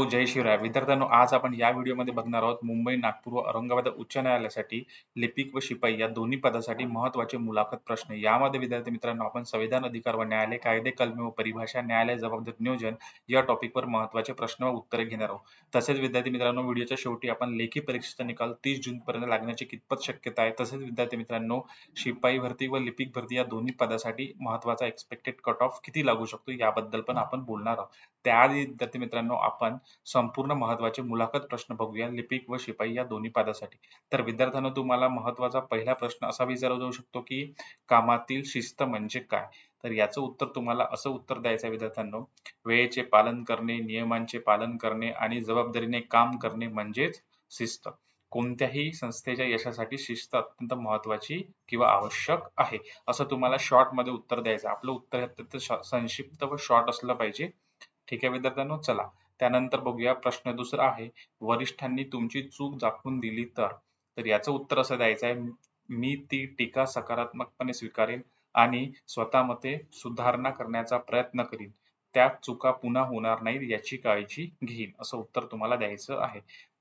जय शिवराय. विद्यार्थ्यांनो, आज आपण या व्हिडिओमध्ये बघणार आहोत मुंबई, नागपूर व औरंगाबाद उच्च न्यायालयासाठी लिपिक व शिपाई या दोन्ही पदासाठी महत्त्वाचे मुलाखत प्रश्न. यामध्ये विद्यार्थी मित्रांनो, आपण संविधान अधिकार व न्यायालय, कायदे, कलमे व परिभाषा, न्यायालय जबाबदारी नियोजन या टॉपिकवर महत्त्वाचे प्रश्न व उत्तरे घेणार आहोत. तसेच विद्यार्थी मित्रांनो, व्हिडिओच्या शेवटी आपण लेखी परीक्षेचा निकाल 30 जून पर्यंत लागण्याची कितपत शक्यता आहे. तसेच विद्यार्थी मित्रांनो, शिपाई भरती व लिपिक भरती या दोन्ही पदासाठी महत्त्वाचा एक्सपेक्टेड कट ऑफ किती लागू शकतो याबद्दल पण आपण बोलणार आहोत. त्याआधी विद्यार्थी मित्रांनो, आपण संपूर्ण महत्त्वाचे मुलाखत प्रश्न बघूया लिपिक व शिपाई या दोन्ही पदासाठी. तर विद्यार्थ्यांनो, तुम्हाला महत्त्वाचा पहिला प्रश्न असा विचारला जाऊ शकतो की कामातील शिस्त म्हणजे काय? तर याचं उत्तर तुम्हाला असं उत्तर द्यायचं आहे विद्यार्थ्यांनो, वेळेचे पालन करणे, नियमांचे पालन करणे आणि जबाबदारीने काम करणे म्हणजेच शिस्त. कोणत्याही संस्थेच्या यशासाठी शिस्त अत्यंत महत्त्वाची किंवा आवश्यक आहे, असं तुम्हाला शॉर्टमध्ये उत्तर द्यायचं आहे. आपलं उत्तर अत्यंत संक्षिप्त व शॉर्ट असलं पाहिजे. ठीक आहे विद्यार्थ्यांनो, चला त्यानंतर बघूया प्रश्न दुसरा आहे, वरिष्ठांनी तुमची चूक दाखवून दिली तर? तर याचं उत्तर असं द्यायचं आहे, मी ती टीका सकारात्मकपणे स्वीकारेन आणि स्वतःमध्ये सुधारणा करण्याचा प्रयत्न करीन. त्या चुका पुन्हा होणार नाहीत याची काळजी घेईन, असं उत्तर तुम्हाला द्यायचं आहे.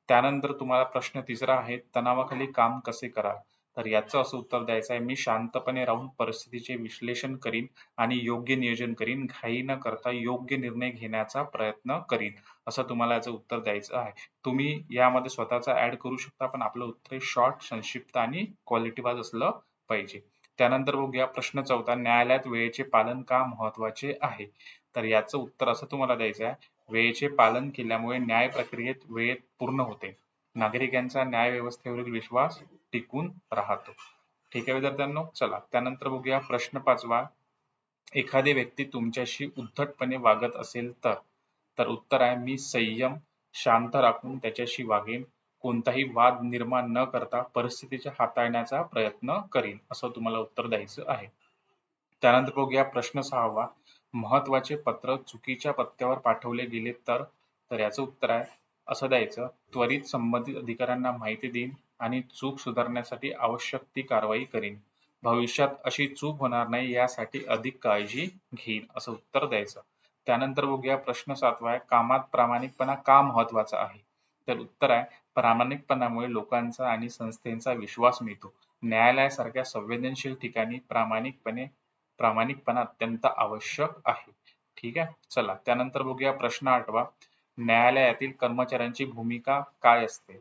त्यानंतर तुम्हाला प्रश्न तिसरा आहे, तणावाखाली काम कसे कराल? तर याचं असं उत्तर द्यायचं आहे, मी शांतपणे राहून परिस्थितीचे विश्लेषण करीन आणि योग्य नियोजन करीन, घाई न करता योग्य निर्णय घेण्याचा प्रयत्न करीन, असं तुम्हाला याचं उत्तर द्यायचं आहे. तुम्ही यामध्ये स्वतःचा ऍड करू शकता, पण आपलं उत्तर शॉर्ट, संक्षिप्त आणि क्वालिटी वाईज असलं पाहिजे. त्यानंतर बघूया प्रश्न चौथा, न्यायालयात वेळेचे पालन का महत्त्वाचे आहे? तर याचं उत्तर असं तुम्हाला द्यायचं आहे, वेळेचे पालन केल्यामुळे न्याय प्रक्रियेत वेळेत पूर्ण होते. नागरिकांचा न्याय व्यवस्थेवरील विश्वास टिकून राहतो. ठीक आहे विद्यार्थ्यांनो, चला त्यानंतर बघूया प्रश्न पाचवा, एखादी व्यक्ती तुमच्याशी उद्धटपणे वागत असेल तर? तर उत्तर आहे, मी संयम, शांत राखून त्याच्याशी वागेन, कोणताही वाद निर्माण न करता परिस्थितीच्या हाताळण्याचा प्रयत्न करीन, असं तुम्हाला उत्तर द्यायचं आहे. त्यानंतर बघूया प्रश्न सहावा, महत्त्वाचे पत्र चुकीच्या पत्त्यावर पाठवले गेले तर? तर याचं उत्तर आहे, असं द्यायचं, त्वरित संबंधित अधिकाऱ्यांना माहिती देईन आणि चूक सुधारण्यासाठी आवश्यक ती कारवाई करीन. भविष्यात अशी चूक होणार नाही यासाठी अधिक काळजी घेईन, असं उत्तर द्यायचं. त्यानंतर बघूया प्रश्न सातवा आहे, कामात प्रामाणिकपणा का महत्त्वाचा आहे? तर उत्तर आहे, प्रामाणिकपणामुळे लोकांचा आणि संस्थेचा विश्वास मिळतो. न्यायालयासारख्या संवेदनशील ठिकाणी प्रामाणिकपणा अत्यंत आवश्यक आहे. ठीक आहे, चला त्यानंतर बघूया प्रश्न आठवा, न्यायालयातील कर्मचाऱ्यांची भूमिका काय असते?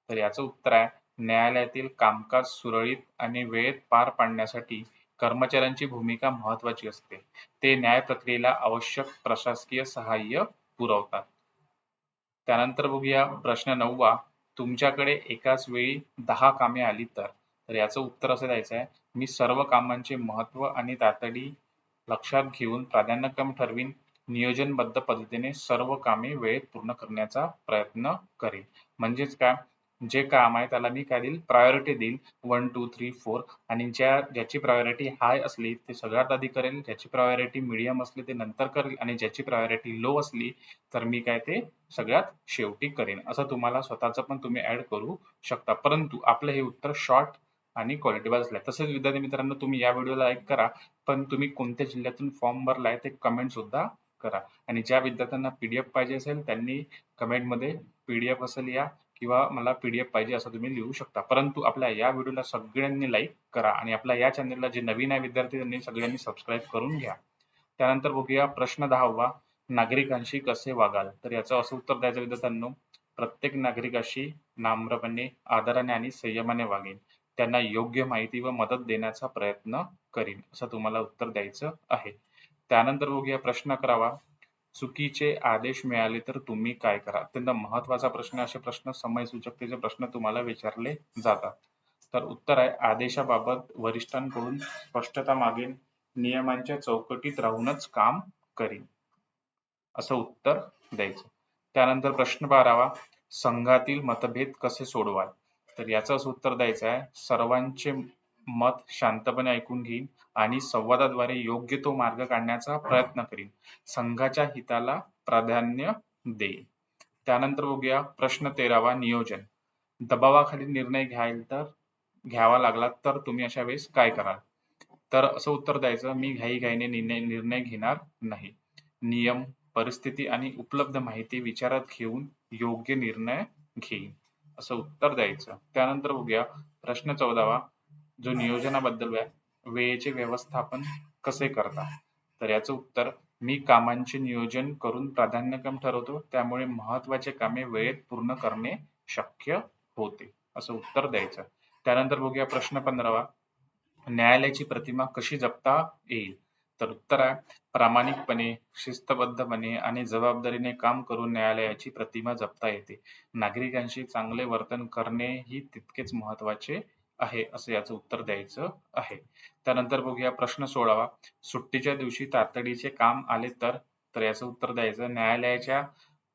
तर याचं उत्तर आहे, न्यायालयातील कामकाज सुरळीत आणि वेळेत पार पाडण्यासाठी कर्मचाऱ्यांची भूमिका महत्त्वाची असते. ते न्याय प्रक्रियेला आवश्यक प्रशासकीय सहाय्य पुरवतात. त्यानंतर बघूया प्रश्न नववा, तुमच्याकडे एकाच वेळी 10 कामे आली तर? तर याचं उत्तर असं द्यायचं आहे, मी सर्व कामांचे महत्त्व आणि तातडी लक्षात घेऊन प्राधान्यक्रम ठरवीन, नियोजनबद्ध पद्धतीने सर्व कामे वेळेत पूर्ण करण्याचा प्रयत्न करेन. म्हणजेच काय, जे काम आहे त्याला मी काय देईल, प्रायोरिटी देईल, 1 2 3 4, आणि ज्याची प्रायोरिटी हाय असली ते सगळ्यात आधी करेल, ज्याची प्रायोरिटी मीडियम असली ते नंतर करेल आणि ज्याची प्रायोरिटी लो असली तर मी काय ते सगळ्यात शेवटी करेन. असं तुम्हाला स्वतःचं पण तुम्ही ऍड करू शकता, परंतु आपलं हे उत्तर शॉर्ट आणि क्वालिटी वाईज असलं. तसेच विद्यार्थी मित्रांनो, तुम्ही या व्हिडिओला लाईक करा, पण तुम्ही कोणत्या जिल्ह्यातून फॉर्म भरलाय ते कमेंट सुद्धा करा. आणि ज्या विद्यार्थ्यांना पीडीएफ पाहिजे असेल त्यांनी कमेंटमध्ये पीडीएफ असेल या किंवा मला पीडीएफ पाहिजे असं तुम्ही लिहू शकता. परंतु आपल्या या व्हिडिओला सगळ्यांनी लाईक करा आणि आपल्या या चॅनलला जे नवीन आहे विद्यार्थी त्यांनी सगळ्यांनी सबस्क्राईब करून घ्या. त्यानंतर बघूया प्रश्न 10वा, नागरिकांशी कसे वागाल? तर याचं असं उत्तर द्यायचं विद्यार्थ्यांनो, प्रत्येक नागरिकाशी नम्रपणे, आदराने आणि संयमाने वागेन. त्यांना योग्य माहिती व मदत देण्याचा प्रयत्न करीन, असं तुम्हाला उत्तर द्यायचं आहे. त्यानंतर बघूया प्रश्न 11वा, चुकीचे आदेश मिळाले तर तुम्ही काय करा? अत्यंत महत्त्वाचा प्रश्न. असे प्रश्न समयसूचकतेचे प्रश्न तुम्हाला विचारले जातात. तर उत्तर आहे, आदेशाबाबत वरिष्ठांकडून स्पष्टता मागेन, नियमांच्या चौकटीत राहूनच काम करीन, असं उत्तर द्यायचं. त्यानंतर प्रश्न 12वा, संघातील मतभेद कसे सोडवाल? तर याचं असं उत्तर द्यायचं आहे, सर्वांचे मत शांतपणे ऐकून घेईन आणि संवादाद्वारे योग्य तो मार्ग काढण्याचा प्रयत्न करीन. संघाच्या हिताला प्राधान्य देईन. त्यानंतर बघूया प्रश्न 13वा, नियोजन. दबावाखाली निर्णय घ्यावा लागला तर तुम्ही अशा वेळेस काय कराल? तर असं उत्तर द्यायचं, मी घाईघाईने निर्णय घेणार नाही. नियम, परिस्थिती आणि उपलब्ध माहिती विचारात घेऊन योग्य निर्णय घेईन, असं उत्तर द्यायचं. त्यानंतर बघूया प्रश्न 14वा, जो नियोजनाबद्दल आहे, वेळेचे व्यवस्थापन कसे करता? तर याचं उत्तर, मी कामांचे नियोजन करून प्राधान्यक्रम ठरवतो, त्यामुळे महत्त्वाचे कामे वेळेत पूर्ण करणे शक्य होते, असं उत्तर द्यायचं. त्यानंतर बघूया प्रश्न 15वा, न्यायालयाची प्रतिमा कशी जपता येईल? तर उत्तर आहे, प्रामाणिकपणे, शिस्तबद्धपणे आणि जबाबदारीने काम करून न्यायालयाची प्रतिमा जपता येते. नागरिकांशी चांगले वर्तन करणे ही तितकेच महत्त्वाचे आहे, असं याचं उत्तर द्यायचं आहे. त्यानंतर बघूया प्रश्न 16वा, सुट्टीच्या दिवशी तातडीचे काम आले तर? तर याचं उत्तर द्यायचं, न्यायालयाच्या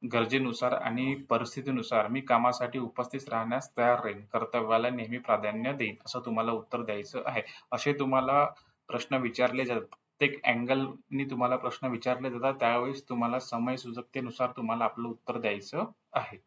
गरजेनुसार आणि परिस्थितीनुसार मी कामासाठी उपस्थित राहण्यास तयार राहीन. कर्तव्याला नेहमी प्राधान्य देईन, असं तुम्हाला उत्तर द्यायचं आहे. असे तुम्हाला प्रश्न विचारले जातात. प्रत्येक अँगलनी तुम्हाला प्रश्न विचारले जातात. त्यावेळेस तुम्हाला समय सुचकतेनुसार तुम्हाला आपलं उत्तर द्यायचं आहे.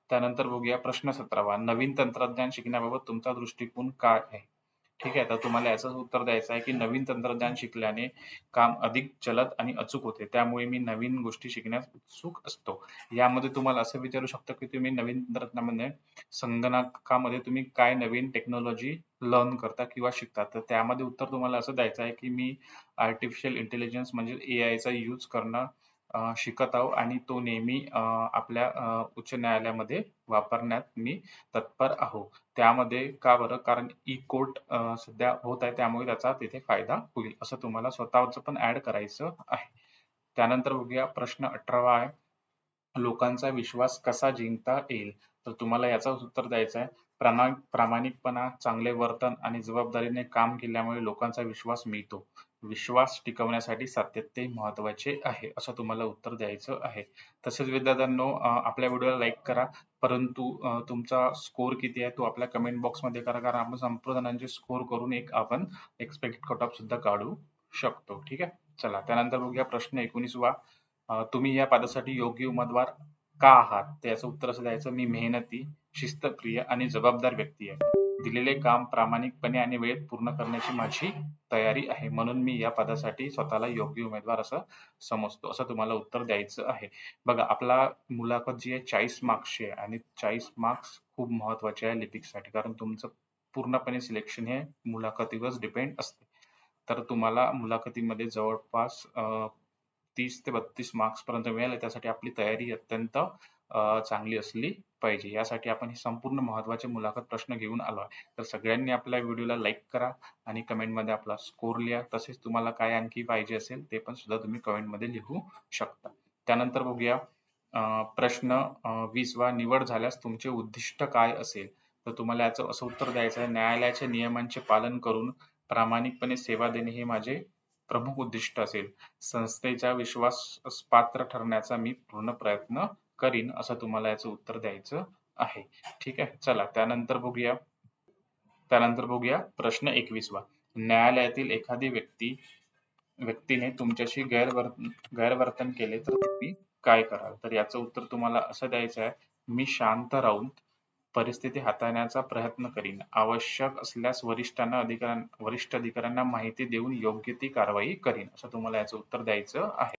त्यानंतर बघूया प्रश्न 17वा, नवीन तंत्रज्ञान शिकण्याबाबत तुमचा दृष्टिकोन काय आहे? ठीक आहे, तर तुम्हाला याचं उत्तर द्यायचं आहे, की नवीन तंत्रज्ञान शिकल्याने काम अधिक जलद आणि अचूक होते. त्यामुळे मी नवीन गोष्टी शिकण्यास उत्सुक असतो. यामध्ये तुम्हाला असं विचारू शकतो, की तुम्ही नवीन तंत्रज्ञानामध्ये संगणकामध्ये तुम्ही काय नवीन टेक्नॉलॉजी लर्न करता किंवा शिकता. तर त्यामध्ये उत्तर तुम्हाला असं द्यायचं आहे, की मी आर्टिफिशियल इंटेलिजन्स म्हणजे एआयचा यूज करणं शिकत आहो आणि तो नेहमी आपल्या उच्च न्यायालयामध्ये वापरण्यात मी तत्पर आहो. त्यामध्ये का बरं? कारण ई-कोर्ट सध्या होत आहे, त्यामुळे त्याचा तिथे फायदा होईल, असं तुम्हाला स्वतःचं पण ॲड करायचं आहे. त्यानंतर बघूया प्रश्न 18वा आहे, लोकांचा विश्वास कसा जिंकता येईल? तर तुम्हाला याचं उत्तर द्यायचं आहे, प्रामाणिकपणा, चांगले वर्तन आणि जबाबदारीने काम केल्यामुळे लोकांचा विश्वास मिळतो. विश्वास टिकवण्यासाठी सातत्य महत्त्वाचे आहे, असं तुम्हाला उत्तर द्यायचं आहे. तसेच विद्यार्थ्यांनो, आपल्या व्हिडिओला लाईक करा, परंतु तुमचा स्कोर किती आहे तो आपल्या कमेंट बॉक्समध्ये करा, कारण आपण संपूर्ण जणांचे स्कोर करून आपण एक्सपेक्टेड कट ऑफ सुद्धा काढू शकतो. ठीक आहे. चला त्यानंतर बघूया प्रश्न 19वा, तुम्ही या पदासाठी योग्य उमेदवार का आहात? तर याचं उत्तर असं द्यायचं, मी मेहनती, शिस्तप्रिय आणि जबाबदार व्यक्ती आहे. दिलेले काम प्रामाणिकपणे आणि वेळेत पूर्ण करण्याची माझी तयारी आहे. म्हणून मी या पदासाठी स्वतःला योग्य उमेदवार असं समजतो, असं तुम्हाला उत्तर द्यायचं आहे. बघा, आपला मुलाखत जी आहे 40 मार्क्सची आहे आणि 40 मार्क्स खूप महत्त्वाचे आहे लिपिकसाठी, कारण तुमचं पूर्णपणे सिलेक्शन हे मुलाखतीवर डिपेंड असते. तर तुम्हाला मुलाखतीमध्ये जवळपास 30 ते 32 मार्क्स पर्यंत मिळाले. त्यासाठी आपली तयारी अत्यंत चांगली असली पाहिजे. यासाठी आपण हे संपूर्ण महत्त्वाचे मुलाखत प्रश्न घेऊन आलो आहे. तर सगळ्यांनी आपल्या व्हिडिओला लाईक करा आणि कमेंटमध्ये आपला स्कोर लिहा. तसेच तुम्हाला काय आणखी पाहिजे असेल ते पण सुद्धा तुम्ही कमेंटमध्ये लिहू शकता. त्यानंतर बघूया प्रश्न 20वा, निवड झाल्यास तुमचे उद्दिष्ट काय असेल? तर तुम्हाला याचं असं उत्तर द्यायचं आहे, न्यायालयाच्या नियमांचे पालन करून प्रामाणिकपणे सेवा देणे हे माझे प्रमुख उद्दिष्ट असेल. संस्थेचा विश्वास पात्र ठरण्याचा मी पूर्ण प्रयत्न करीन, असं तुम्हाला याचं उत्तर द्यायचं आहे. ठीक आहे. चला त्यानंतर बघूया प्रश्न 21वा, न्यायालयातील एखादी व्यक्तीने तुमच्याशी गैरवर्तन केले तर तुम्ही काय कराल? तर याचं उत्तर तुम्हाला असं द्यायचं आहे, मी शांत राहून परिस्थिती हाताळण्याचा प्रयत्न करीन. आवश्यक असल्यास वरिष्ठ अधिकाऱ्यांना माहिती देऊन योग्य ती कारवाई करीन, असं तुम्हाला याचं उत्तर द्यायचं आहे.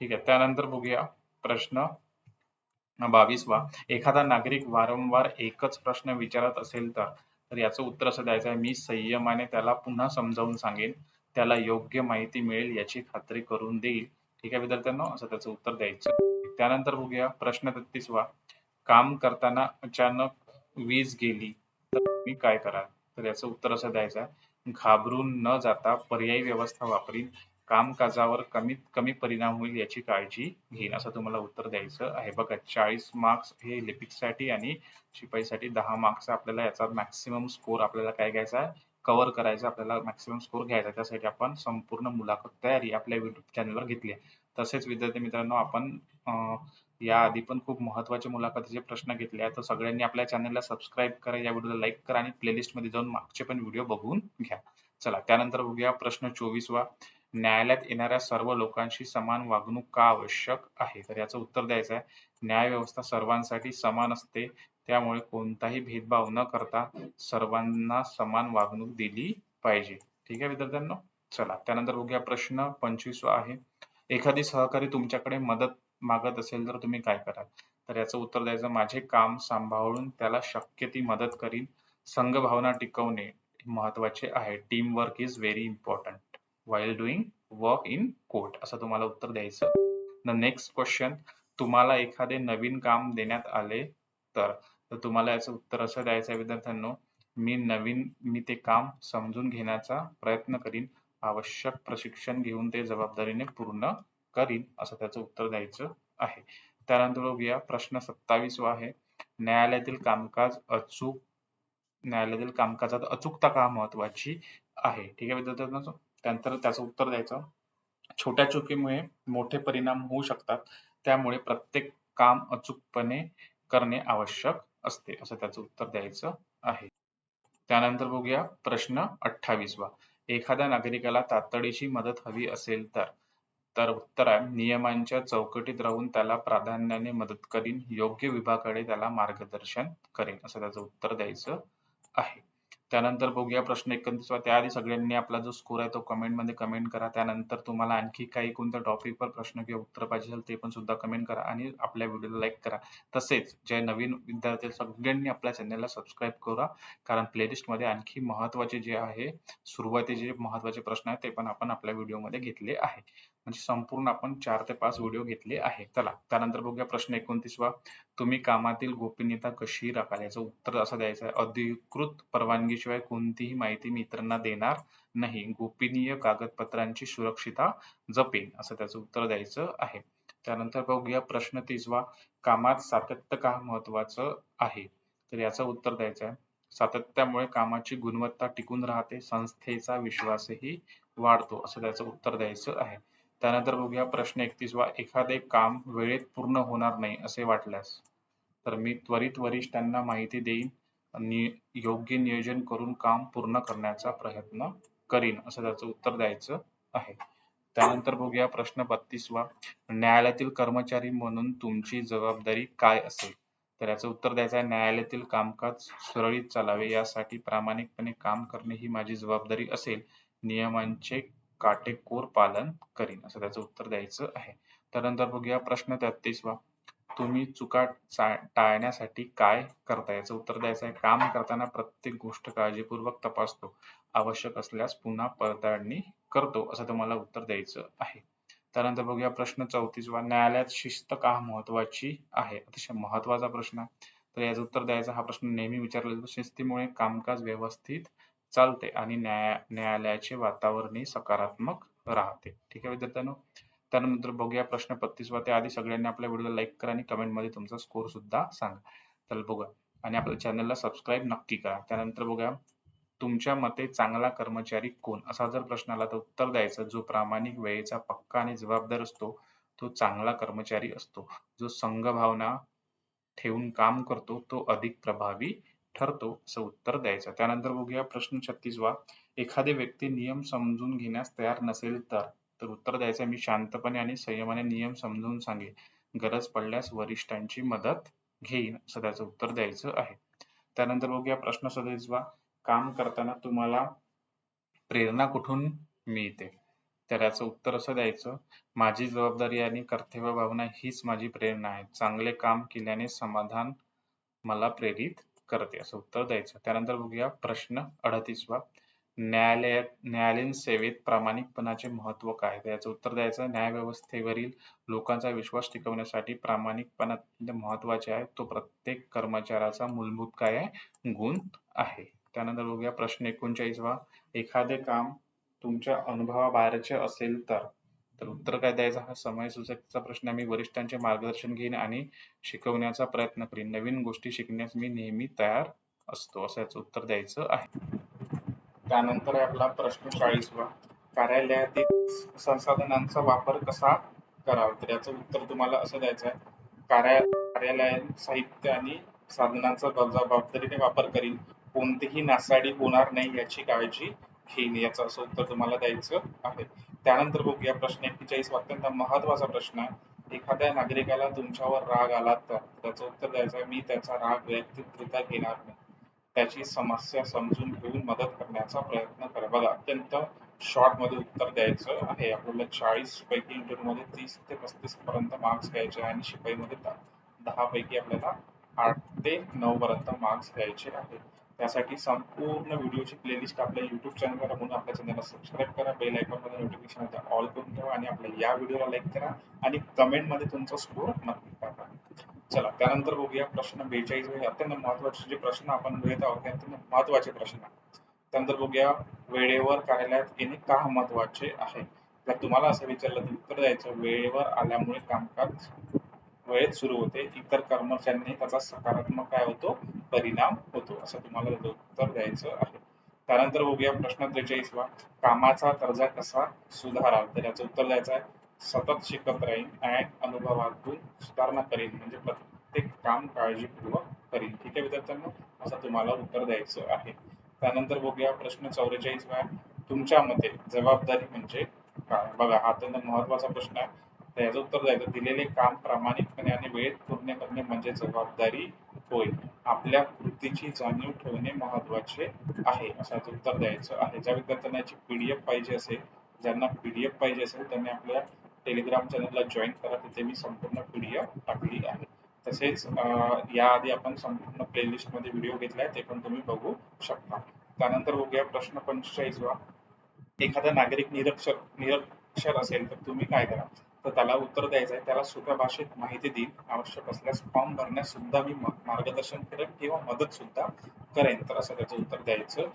ठीक आहे. त्यानंतर बघूया प्रश्न 22वा, एखादा नागरिक वारंवार एकच प्रश्न विचारत असेल तर याचं उत्तर असं द्यायचं आहे, मी संयमाने त्याला पुन्हा समजावून सांगेन. त्याला योग्य माहिती मिळेल याची खात्री करून देईल. ठीक आहे विद्यार्थ्यांनो, असं त्याचं उत्तर द्यायचं. त्यानंतर बघूया प्रश्न 33वा, काम करताना अचानक वीज गेली तर तुम्ही काय कराल? तर याचं उत्तर असं द्यायचं आहे, घाबरून न जाता पर्यायी व्यवस्था वापरीन. कामकाजावर कमीत कमी परिणाम होईल याची काळजी घेईन, असं तुम्हाला उत्तर द्यायचं आहे. बघा, 40 मार्क्स हे लिपिकसाठी आणि शिपाईसाठी 10 मार्क्सचा आपल्याला याचा मॅक्सिमम स्कोर आपल्याला काय घ्यायचा आहे, कव्हर करायचा, आपल्याला मॅक्सिमम स्कोर घ्यायचा. त्यासाठी आपण संपूर्ण मुलाखत तयारी आपल्या YouTube चॅनलवर घेतली आहे. तसेच विद्यार्थी मित्रांनो, आपण याआधी पण खूप महत्त्वाचे मुलाखतीचे प्रश्न घेतले आहेत. तर सगळ्यांनी आपल्या चॅनलला सबस्क्राईब करा, या व्हिडिओला लाईक करा आणि प्लेलिस्टमध्ये जाऊन मागचे पण व्हिडिओ बघून घ्या. चला त्यानंतर बघूया प्रश्न 24वा, न्यायालयात येणाऱ्या सर्व लोकांशी समान वागणूक का आवश्यक आहे? तर याचं उत्तर द्यायचं आहे, न्याय व्यवस्था सर्वांसाठी समान असते, त्यामुळे कोणताही भेदभाव न करता सर्वांना समान वागणूक दिली पाहिजे. ठीक आहे विद्यार्थ्यांनो. चला त्यानंतर बघूया प्रश्न 25वा आहे, एखादी सहकारी तुमच्याकडे मदत मागत असेल तर तुम्ही काय कराल? तर याचं उत्तर द्यायचं, माझे काम सांभाळून त्याला शक्य ती मदत करीन. संघभावना टिकवणे महत्त्वाचे आहे. Team work is very important while doing work in court, असं तुम्हाला उत्तर द्यायचं. द नेक्स्ट क्वेश्चन, तुम्हाला एखादे नवीन काम देण्यात आले तर तुम्हाला याचं उत्तर असं द्यायचं आहे विद्यार्थ्यांनो, मी ते काम समजून घेण्याचा प्रयत्न करीन. आवश्यक प्रशिक्षण घेऊन ते जबाबदारीने पूर्ण करीन, असं त्याचं उत्तर द्यायचं आहे. त्यानंतर बघूया प्रश्न 27वा आहे. न्यायालयातील कामकाज अचूक न्यायालयातील कामकाजात अचूकता का महत्वाची आहे? ठीक आहे विद्यार्थ्यांनो, त्यानंतर त्याचं उत्तर द्यायचं. छोट्या चुकीमुळे मोठे परिणाम होऊ शकतात. त्यामुळे प्रत्येक काम अचूकपणे करणे आवश्यक असते, असं त्याचं उत्तर द्यायचं आहे. त्यानंतर बघूया प्रश्न 28वा. एखाद्या नागरिकाला तातडीची मदत हवी असेल तर उत्तर आहे, नियमांच्या चौकटीत राहून त्याला प्राधान्याने मदत करीन. योग्य विभागाकडे त्याला मार्गदर्शन करेन, असं त्याचं उत्तर द्यायचं आहे. त्यानंतर बघूया प्रश्न 29वा. त्याआधी सगळ्यांनी आपला जो स्कोर आहे तो कमेंटमध्ये कमेंट करा. त्यानंतर तुम्हाला आणखी काही कोणत्या टॉपिकवर प्रश्न किंवा उत्तर पाहिजे असेल ते पण सुद्धा कमेंट करा आणि आपल्या व्हिडिओला लाईक करा. तसेच जे नवीन विद्यार्थी आहेत सगळ्यांनी आपल्या चॅनलला सबस्क्राईब करा, कारण प्लेलिस्टमध्ये आणखी महत्त्वाचे जे आहे सुरुवातीचे महत्त्वाचे प्रश्न आहेत ते पण आपण आपल्या व्हिडिओमध्ये घेतले आहे. म्हणजे संपूर्ण आपण 4 ते 5 व्हिडिओ घेतले आहे. चला त्यानंतर बघूया प्रश्न 29वा. तुम्ही कामातील गोपनीयता कशी राखाल? याचं उत्तर असं द्यायचं आहे, अधिकृत परवानगीशिवाय कोणतीही माहिती मी इतरांना देणार नाही. गोपनीय कागदपत्रांची सुरक्षितता जपेन, असं त्याचं उत्तर द्यायचं आहे. त्यानंतर बघूया प्रश्न 30वा. कामात सातत्य का महत्वाचं आहे? तर याचं उत्तर द्यायचं आहे, सातत्यामुळे कामाची गुणवत्ता टिकून राहते, संस्थेचा विश्वासही वाढतो, असं त्याचं उत्तर द्यायचं आहे. त्यानंतर बघूया प्रश्न 31वा. एखादे काम वेळेत पूर्ण होणार नाही असे वाटल्यास तर मी त्वरित वरिष्ठांना माहिती देईन आणि योग्य नियोजन करून काम पूर्ण करण्याचा प्रयत्न करीन, असं त्याचं उत्तर द्यायचं आहे. त्यानंतर बघूया प्रश्न 32वा. न्यायालयातील कर्मचारी म्हणून तुमची जबाबदारी काय असेल? तर याचं उत्तर द्यायचं आहे, न्यायालयातील कामकाज सुरळीत चालावे यासाठी प्रामाणिकपणे काम करणे ही माझी जबाबदारी असेल. नियमांचे काटेकोर पालन करीन, असं त्याचं उत्तर द्यायचं आहे. त्यानंतर बघूया प्रश्न 33वा. तुम्ही चुका टाळण्यासाठी काय करता? याचं उत्तर द्यायचं आहे, काम करताना प्रत्येक गोष्ट काळजीपूर्वक तपासतो. आवश्यक असल्यास पुन्हा पडताळणी करतो, असं तुम्हाला उत्तर द्यायचं आहे. त्यानंतर बघूया प्रश्न 34वा. न्यायालयात शिस्त का महत्वाची आहे? अतिशय महत्वाचा प्रश्न आहे. तर याचं उत्तर द्यायचं, हा प्रश्न नेहमी विचारला जातो. शिस्तीमुळे कामकाज व्यवस्थित चालते आणि न्यायालयाचे वातावरणही सकारात्मक राहते. ठीक आहे विद्यार्थ्यांनो. त्यानंतर बघूया प्रश्न 35वा. त्याआधी सगळ्यांनी आपल्या व्हिडिओला लाईक करा आणि कमेंटमध्ये तुमचा स्कोर सुद्धा सांगा. तर बघूया आणि आपल्या चॅनलला सबस्क्राईब नक्की करा. त्यानंतर बघूया, तुमच्या मते चांगला कर्मचारी कोण? असा जर प्रश्न आला तर उत्तर द्यायचं, जो प्रामाणिक, वेळेचा पक्का आणि जबाबदार असतो तो चांगला कर्मचारी असतो. जो संघभावना ठेवून काम करतो तो अधिक प्रभावी ठरतो, असं उत्तर द्यायचं. त्यानंतर बघूया प्रश्न 36वा. एखादी व्यक्ती नियम समजून घेण्यास तयार नसेल तर उत्तर द्यायचं, मी शांतपणे आणि संयमाने नियम समजून सांगेन. गरज पडल्यास वरिष्ठांची मदत घेईन, असं त्याचं उत्तर द्यायचं आहे. त्यानंतर बघूया प्रश्न 37वा. काम करताना तुम्हाला प्रेरणा कुठून मिळते? तर याचं उत्तर असं द्यायचं, माझी जबाबदारी आणि कर्तव्य भावना हीच माझी प्रेरणा आहे. चांगले काम केल्याने समाधान मला प्रेरित करते, असं उत्तर द्यायचं. त्यानंतर बघूया प्रश्न 38वा. न्यायालयीन सेवेत प्रामाणिकपणाचे महत्त्व काय? तर याचं उत्तर द्यायचं, न्यायव्यवस्थेवरील लोकांचा विश्वास टिकवण्यासाठी प्रामाणिकपणा महत्त्वाचे आहे. तो प्रत्येक कर्मचाऱ्याचा मूलभूत काय आहे? गुण आहे. त्यानंतर बघूया प्रश्न 39वा. एखादे काम तुमच्या अनुभवाबाहेरचे असेल तर उत्तर काय द्यायचं, हा समयसूचकतेचा प्रश्न आहे. मी वरिष्ठांचे मार्गदर्शन घेईन आणि शिकवण्याचा प्रयत्न करीन. नवीन गोष्टी शिकण्यास मी नेहमी तयार असतो, असं याचं उत्तर द्यायचं आहे. त्यानंतर आहे आपला प्रश्न 40वा. कार्यालयातील संसाधनांचा वापर कसा करावा? तर याचं उत्तर तुम्हाला असं द्यायचं आहे, कार्यालयात साहित्य आणि साधनांचा जबाबदारीने वापर करीन. कोणतीही नासाडी होणार नाही याची काळजी घेईन, याचं असं उत्तर तुम्हाला द्यायचं आहे. त्यानंतर बघूया प्रश्न 41. अत्यंत महत्वाचा प्रश्न आहे. एखाद्या नागरिकाला तुमच्यावर राग आला तर त्याचं उत्तर द्यायचं आहे, मी त्याचा राग वैयक्तिकरित्या घेणार नाही. त्याची समस्या समजून घेऊन मदत करण्याचा प्रयत्न करा. बघा, अत्यंत शॉर्ट मध्ये उत्तर द्यायचं आहे. आपल्याला 40 पैकी इंटरव्ह्यू मध्ये 30 ते 35 पर्यंत मार्क्स घ्यायचे आणि शिपाई मध्ये 10 पैकी आपल्याला 8 ते 9 पर्यंत मार्क्स घ्यायचे आहे. त्यासाठी संपूर्ण व्हिडिओची प्लेलिस्ट आपल्या YouTube चॅनलवर म्हणून आपल्या चॅनलला सबस्क्राईब करा, बेल आयकॉनमध्ये नोटिफिकेशन ऑल करून ठेवा आणि आपल्या या व्हिडिओला लाईक करा आणि कमेंटमध्ये तुमचा स्कोर नक्की टाका. चला त्यानंतर बघूया प्रश्न 42 हे अत्यंत महत्त्वाचे जे प्रश्न आपण घेत आहोत ते अत्यंत महत्त्वाचे प्रश्न. त्यानंतर बघूया वेळेवर कार्यालयात येणे का महत्त्वाचे आहे. जर तुम्हाला असं विचारलं तर उत्तर द्यायचं वेळेवर आल्यामुळे कामकाज वेळेत सुरू होते, इतर कर्मचाऱ्यांनी त्याचा सकारात्मक काय होतो परिणाम होतो, असं तुम्हाला उत्तर द्यायचं आहे. त्यानंतर बघूया प्रश्न 43 वा कामाचा दर्जा कसा सुधारावा. तर याचं उत्तर द्यायचं आहे सतत शिकत राहीन आणि अनुभवातून सुधारणा करेन म्हणजे प्रत्येक काम काळजीपूर्वक करीन. ठीक आहे विद्यार्थ्यांनो, असं तुम्हाला उत्तर द्यायचं आहे. त्यानंतर बघूया प्रश्न 44 वा तुमच्या मते जबाबदारी म्हणजे काय. बघा हा अत्यंत महत्त्वाचा प्रश्न आहे. तर याचं उत्तर द्यायचं दिलेले काम प्रामाणिकपणे आणि वेळेत पूर्ण करणे म्हणजे जबाबदारी होय. आपल्या कृतीची जाणीव ठेवणे महत्त्वाचे आहे, असं याचं उत्तर द्यायचं आहे. ज्या विद्यार्थ्यांना याची PDF पाहिजे असेल, ज्यांना PDF पाहिजे असेल त्यांनी आपल्या टेलिग्राम चॅनलला जॉईन करा, तिथे मी संपूर्ण PDF टाकली आहे. तसेच याआधी आपण संपूर्ण प्लेलिस्ट मध्ये व्हिडिओ घेतलाय ते पण तुम्ही बघू शकता. त्यानंतर बघूया प्रश्न 45 वा एखादा नागरिक निरक्षर असेल तर तुम्ही काय करा. तर त्याला उत्तर द्यायचं आहे त्याला सोप्या भाषेत माहिती देईल, आवश्यक असल्यास फॉर्म भरण्यास सुद्धा मी मार्गदर्शन करेन किंवा मदत सुद्धा करेन. तर असं त्याचं उत्तर द्यायचं.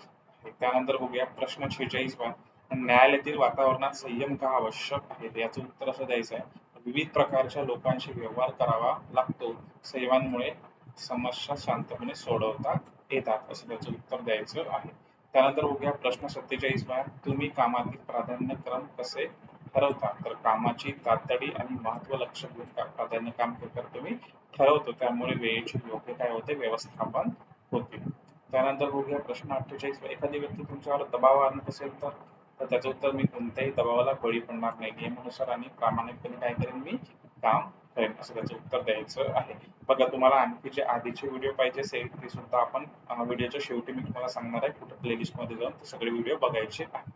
त्यानंतर बघूया प्रश्न 46 वा न्यायालयातील वातावरणात संयम का आवश्यक आहे. याचं उत्तर असं द्यायचं आहे विविध प्रकारच्या लोकांशी व्यवहार करावा लागतो, संयमामुळे समस्या शांतपणे सोडवता येतात, असं त्याचं उत्तर द्यायचं आहे. त्यानंतर बघूया प्रश्न 47 वा तुम्ही कामातील प्राधान्यक्रम कसे ठरवता. तर कामाची तातडी आणि महत्त्व लक्ष घेऊन प्राधान्य काम तुम्ही ठरवतो, त्यामुळे वेळेची योग्य काय होते व्यवस्थापन होते. त्यानंतर बघूया प्रश्न 48 एखादी व्यक्ती तुमच्यावर दबाव आणत असेल तर त्याचं उत्तर मी कोणत्याही दबावाला बळी पडणार नाही, नियमानुसार आणि प्रामाणिकपणे काय करेन मी काम करेन, असं त्याचं उत्तर द्यायचं आहे. बघा तुम्हाला आणखी जे आधीचे व्हिडिओ पाहिजे असेल ते सुद्धा आपण व्हिडिओच्या शेवटी मी तुम्हाला सांगणार आहे कुठे प्लेलिस्ट मध्ये जाऊन ते सगळे व्हिडिओ बघायचे आहे.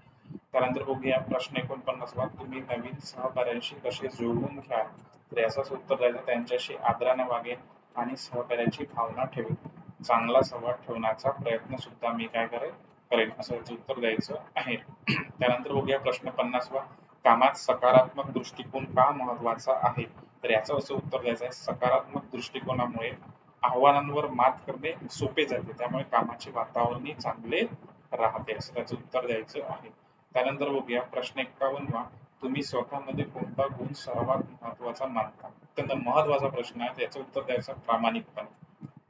त्यानंतर बघूया प्रश्न 49 वा तुम्ही नवीन सहकार्यांशी कसे जुळवून घ्या. तर याचंच उत्तर द्यायचं त्यांच्याशी आदराने वागेन आणि सहकार्याची भावना ठेवेन, चांगला संवाद ठेवण्याचा प्रयत्न सुद्धा मी काय करेन, असं याचं उत्तर द्यायचं आहे. त्यानंतर बघूया प्रश्न 50 वा कामात सकारात्मक दृष्टिकोन का महत्त्वाचा आहे. तर याचं असं उत्तर द्यायचं आहे सकारात्मक दृष्टिकोनामुळे आव्हानांवर मात करणे सोपे जाते, त्यामुळे कामाचे वातावरण चांगले राहते, असं त्याचं उत्तर द्यायचं आहे. त्यानंतर बघूया प्रश्न 51 वा तुम्ही स्वतःमध्ये कोणता गुण सर्वात महत्त्वाचा मानता. अत्यंत महत्त्वाचा प्रश्न आहे. त्याचं उत्तर द्यायचं प्रामाणिकपणे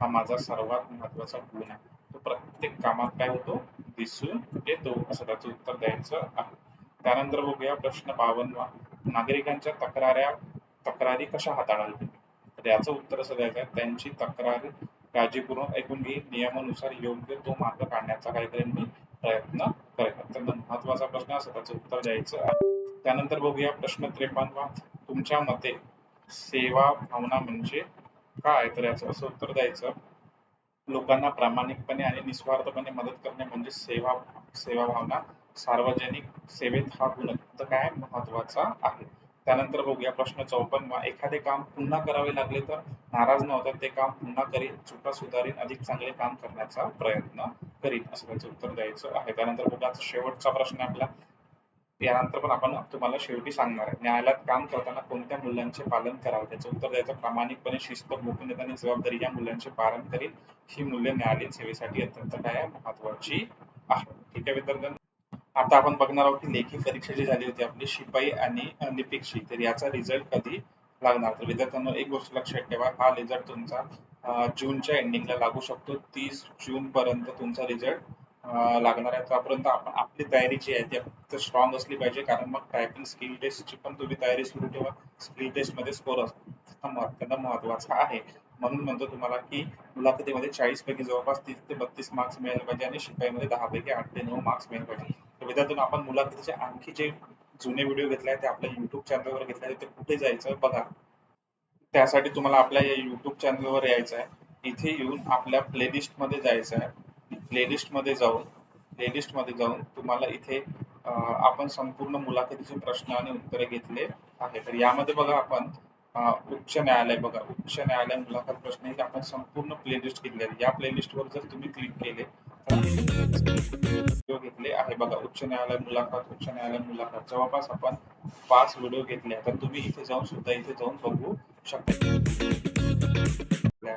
हा माझा सर्वात महत्त्वाचा गुण आहे, तो प्रत्येक कामात काय होतो दिसून येतो, असं त्याचं उत्तर द्यायचं आहे. त्यानंतर बघूया प्रश्न 52 वा नागरिकांच्या तक्रारी कशा हाताळाल तुम्ही. तर याचं उत्तर असं द्यायचं आहे त्यांची तक्रार काळजीपूर्वक ऐकून घेईन, नियमानुसार योग्य तो मार्ग काढण्याचा काय करेन मी प्रयत्न करेन. अत्यंत महत्त्वाचा प्रश्न असं त्याचं उत्तर द्यायचं आहे. त्यानंतर बघूया प्रश्न 53 वा तुमच्या मते सेवा भावना म्हणजे काय. तर याचं असं उत्तर द्यायचं लोकांना प्रामाणिकपणे आणि निस्वार्थपणे मदत करणे म्हणजे सेवा भावना. सार्वजनिक सेवेत हा गुण काय महत्त्वाचा आहे. त्यानंतर बघूया प्रश्न 54 वा एखादे काम पुन्हा करावे लागले तर नाराज न होता ते काम पुन्हा करीन, चुका सुधारीन, अधिक चांगले काम करण्याचा प्रयत्न करीन, असं त्याचं उत्तर द्यायचं आहे. त्यानंतर बघा शेवटचा प्रश्न आपला यानंतर पण आपण तुम्हाला शेवटी सांगणार आहे न्यायालयात काम करताना कोणत्या मूल्यांचे पालन करावे. त्याचं उत्तर द्यायचं प्रामाणिकपणे, शिस्त, गोपनीयता आणि जबाबदारी या मूल्यांचे पालन करीन. ही मूल्ये न्यायालयीन सेवेसाठी अत्यंत काय महत्त्वाची आहे. ठीक आहे विद्यार्थ्यांनो, आता आपण बघणार आहोत की लेखी परीक्षा जी झाली होती आपली शिपाई आणि लिपिकची, तर याचा रिझल्ट कधी लागणार. तर विद्यार्थ्यांनो एक गोष्ट लक्षात ठेवा हा रिझल्ट तुमचा जूनच्या एंडिंगला लागू शकतो. 30 जून पर्यंत तुमचा रिझल्ट लागणार आहे. त्यापर्यंत आपण आपली तयारी जी आहे ती फक्त स्ट्रॉंग असली पाहिजे, कारण मग टायपिंग स्किल टेस्टची पण तुम्ही तयारी सुरू ठेवा. स्किल टेस्ट मध्ये स्कोर अत्यंत महत्त्वाचा आहे. म्हणून म्हणतो तुम्हाला की मुलाखतीमध्ये 40 पैकी जवळपास 30 ते 32 मार्क्स मिळाले पाहिजे आणि शिपाईमध्ये 10 पैकी 8 ते 9 मार्क्स मिळाले पाहिजे. तर विद्यार्थ्यांनो आपण मुलाखतीचे आणखी जे जुने व्हिडिओ घेतले ते आपल्या YouTube चॅनलवर घेतले ते कुठे जायचं बघा. त्यासाठी तुम्हाला आपल्या या YouTube चॅनलवर यायचं आहे. इथे येऊन आपल्या प्लेलिस्ट मध्ये जायचं आहे. प्लेलिस्ट मध्ये जाऊन तुम्हाला इथे आपण संपूर्ण मुलाखतीचे प्रश्न आणि उत्तरे घेतले आहे. तर यामध्ये बघा आपण उच्च न्यायालय बघा, उच्च न्यायालय मुलाखत प्रश्न हे आपण संपूर्ण प्लेलिस्ट केलेली आहे. या प्लेलिस्टवर जर तुम्ही क्लिक केले तर व्हिडिओ घेतले आहे बघा. उच्च न्यायालय मुलाखत, उच्च न्यायालय मुलाखत जवळपास आपण 5 व्हिडिओ घेतले आहेत. तर तुम्ही इथे जाऊन सुद्धा इथे जाऊन बघू शकता.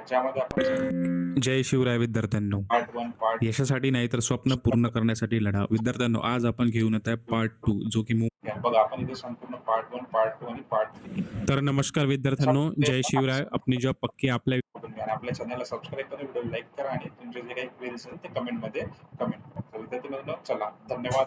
ज्यामध्ये आपण जय शिवराय विद्यार्थ्यांनो. पार्ट 1, पार्ट यशासाठी नाही तर स्वप्न पूर्ण करण्यासाठी लढा. विद्यार्थ्यांनो, आज आपण घेऊन येत आहे पार्ट 2, जो की बघा आपण इथे संपूर्ण पार्ट 1, पार्ट 2 आणि पार्ट 3 तर नमस्कार विद्यार्थ्यांनो, जय शिवराय. अपनी जॉब पक्की आपल्या आणि आपल्या चॅनलला सबस्क्राईब करा, व्हिडिओ लाईक करा आणि तुमचे जे काही क्वेरीज आहेत ते कमेंटमध्ये कमेंट करा. तर विद्यार्थी मित्रांनो, चला धन्यवाद.